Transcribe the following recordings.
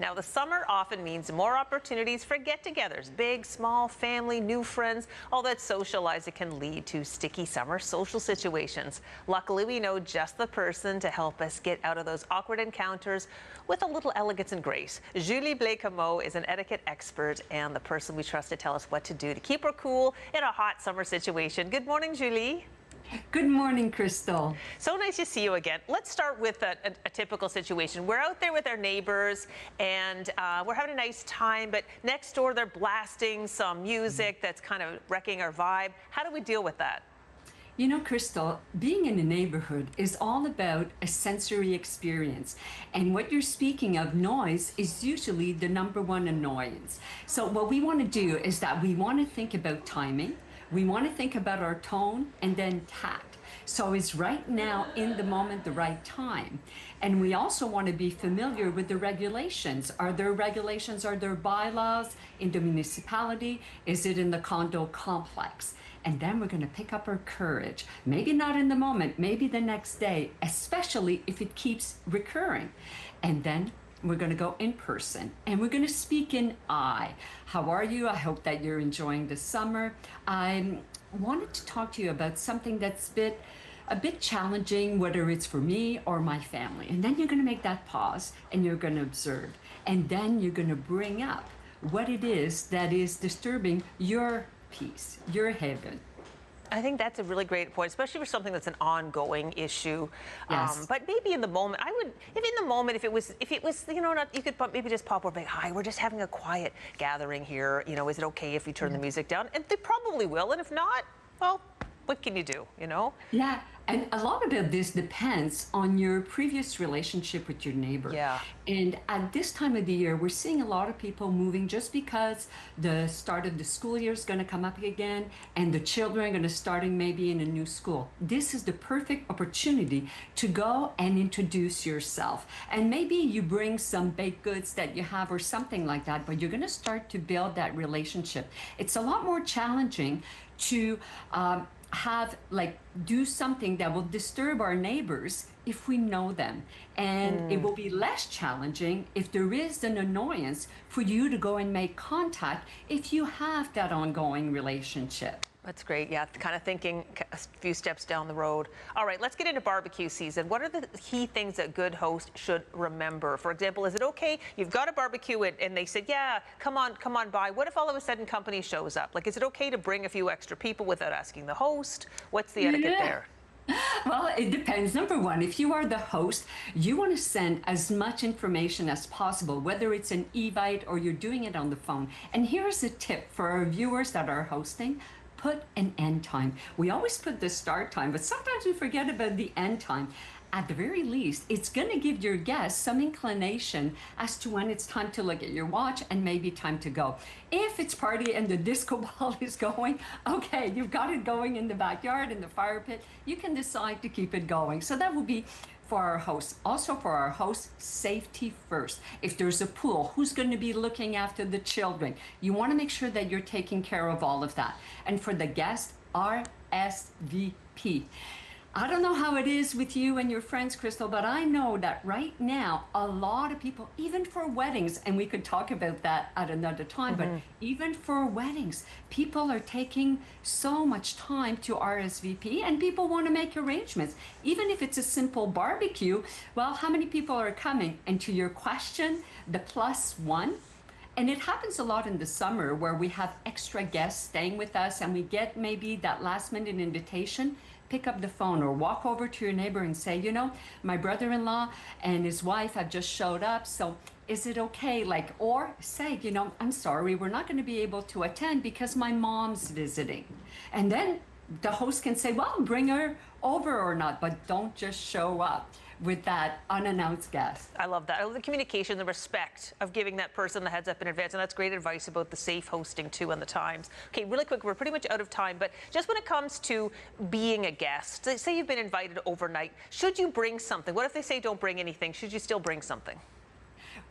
Now, the summer often means more opportunities for get-togethers, big, small, family, new friends, all that socializing can lead to sticky summer social situations. Luckily, we know just the person to help us get out of those awkward encounters with a little elegance and grace. Julie Blais Comeau is an etiquette expert and the person we trust to tell us what to do to keep her cool in a hot summer situation. Good morning, Julie. Good morning, Crystal. So nice to see you again. Let's start with a typical situation. We're out there with our neighbors and we're having a nice time, but next door they're blasting some music that's kind of wrecking our vibe. How do we deal with that? You know, Crystal, being in a neighborhood is all about a sensory experience. And what you're speaking of, noise, is usually the #1 annoyance. So what we want to do is that we want to think about timing. We want to think about our tone and then tact. So it's right now, in the moment, the right time. And we also want to be familiar with the regulations. Are there regulations? Are there bylaws in the municipality? Is it in the condo complex? And then we're going to pick up our courage. Maybe not in the moment, maybe the next day, especially if it keeps recurring. And then we're going to go in person and we're going to speak in I. How are you? I hope that you're enjoying the summer. I wanted to talk to you about something that's a bit challenging, whether it's for me or my family. And then you're going to make that pause and you're going to observe. And then you're going to bring up what it is that is disturbing your peace, your haven. I think that's a really great point, especially for something that's an ongoing issue. Yes. But maybe in the moment, if it was, you know, you could maybe just pop over and say, hi, we're just having a quiet gathering here. You know, is it okay if we turn the music down? And they probably will. And if not, well, what can you do, you know? Yeah, and a lot of this depends on your previous relationship with your neighbor. Yeah. And at this time of the year, we're seeing a lot of people moving just because the start of the school year is going to come up again and the children are going to starting maybe in a new school. This is the perfect opportunity to go and introduce yourself. And maybe you bring some baked goods that you have or something like that, but you're going to start to build that relationship. It's a lot more challenging to do something that will disturb our neighbors if we know them. And it will be less challenging if there is an annoyance for you to go and make contact if you have that ongoing relationship. That's great. Yeah, kind of thinking a few steps down the road. All right, let's get into barbecue season. What are the key things that a good host should remember? For example, is it okay, you've got a barbecue and they said, yeah, come on by. What if all of a sudden company shows up? Like, is it okay to bring a few extra people without asking the host? What's the etiquette there? Well, it depends. #1, if you are the host, you want to send as much information as possible, whether it's an evite or you're doing it on the phone. And here's a tip for our viewers that are hosting. Put an end time. We always put the start time, but sometimes we forget about the end time. At the very least, it's going to give your guests some inclination as to when it's time to look at your watch and maybe time to go. If it's party and the disco ball is going, okay, you've got it going in the backyard, in the fire pit, you can decide to keep it going. So that will be for our hosts. Also for our hosts, safety first. If there's a pool, who's going to be looking after the children? You want to make sure that you're taking care of all of that. And for the guests, RSVP. I don't know how it is with you and your friends, Crystal, but I know that right now, a lot of people, even for weddings, and we could talk about that at another time, but even for weddings, people are taking so much time to RSVP and people want to make arrangements. Even if it's a simple barbecue, well, how many people are coming? And to your question, the +1, and it happens a lot in the summer where we have extra guests staying with us and we get maybe that last-minute invitation. Pick up the phone or walk over to your neighbor and say, you know, my brother-in-law and his wife have just showed up, so is it okay? Or say, you know, I'm sorry, we're not going to be able to attend because my mom's visiting. And then the host can say, well, bring her over or not, but don't just show up with that unannounced guest. I love that. I love the communication, the respect of giving that person the heads up in advance. And that's great advice about the safe hosting too and the times. Okay, really quick, we're pretty much out of time, but just when it comes to being a guest, say you've been invited overnight, should you bring something? What if they say don't bring anything? Should you still bring something?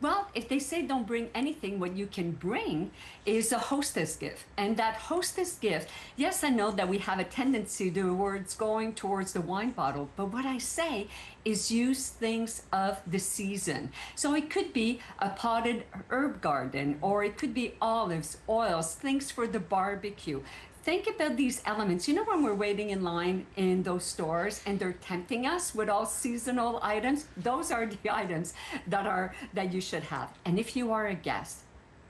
Well, if they say don't bring anything, what you can bring is a hostess gift. And that hostess gift, yes, I know that we have a tendency towards going towards the wine bottle, but what I say is use things of the season. So it could be a potted herb garden, or it could be olives, oils, things for the barbecue. Think about these elements. You know, when we're waiting in line in those stores and they're tempting us with all seasonal items, those are the items that you should have. And if you are a guest,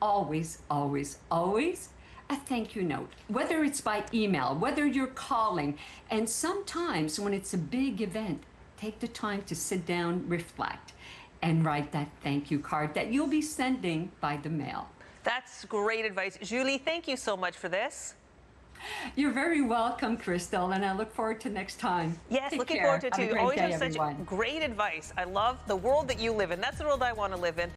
always, always, always a thank you note, whether it's by email, whether you're calling. And sometimes when it's a big event, take the time to sit down, reflect, and write that thank you card that you'll be sending by the mail. That's great advice. Julie, thank you so much for this. You're very welcome, Crystal, and I look forward to next time. Yes, Take looking care. forward to it Have a too. great Always day, have such everyone. great advice. I love the world that you live in. That's the world I want to live in.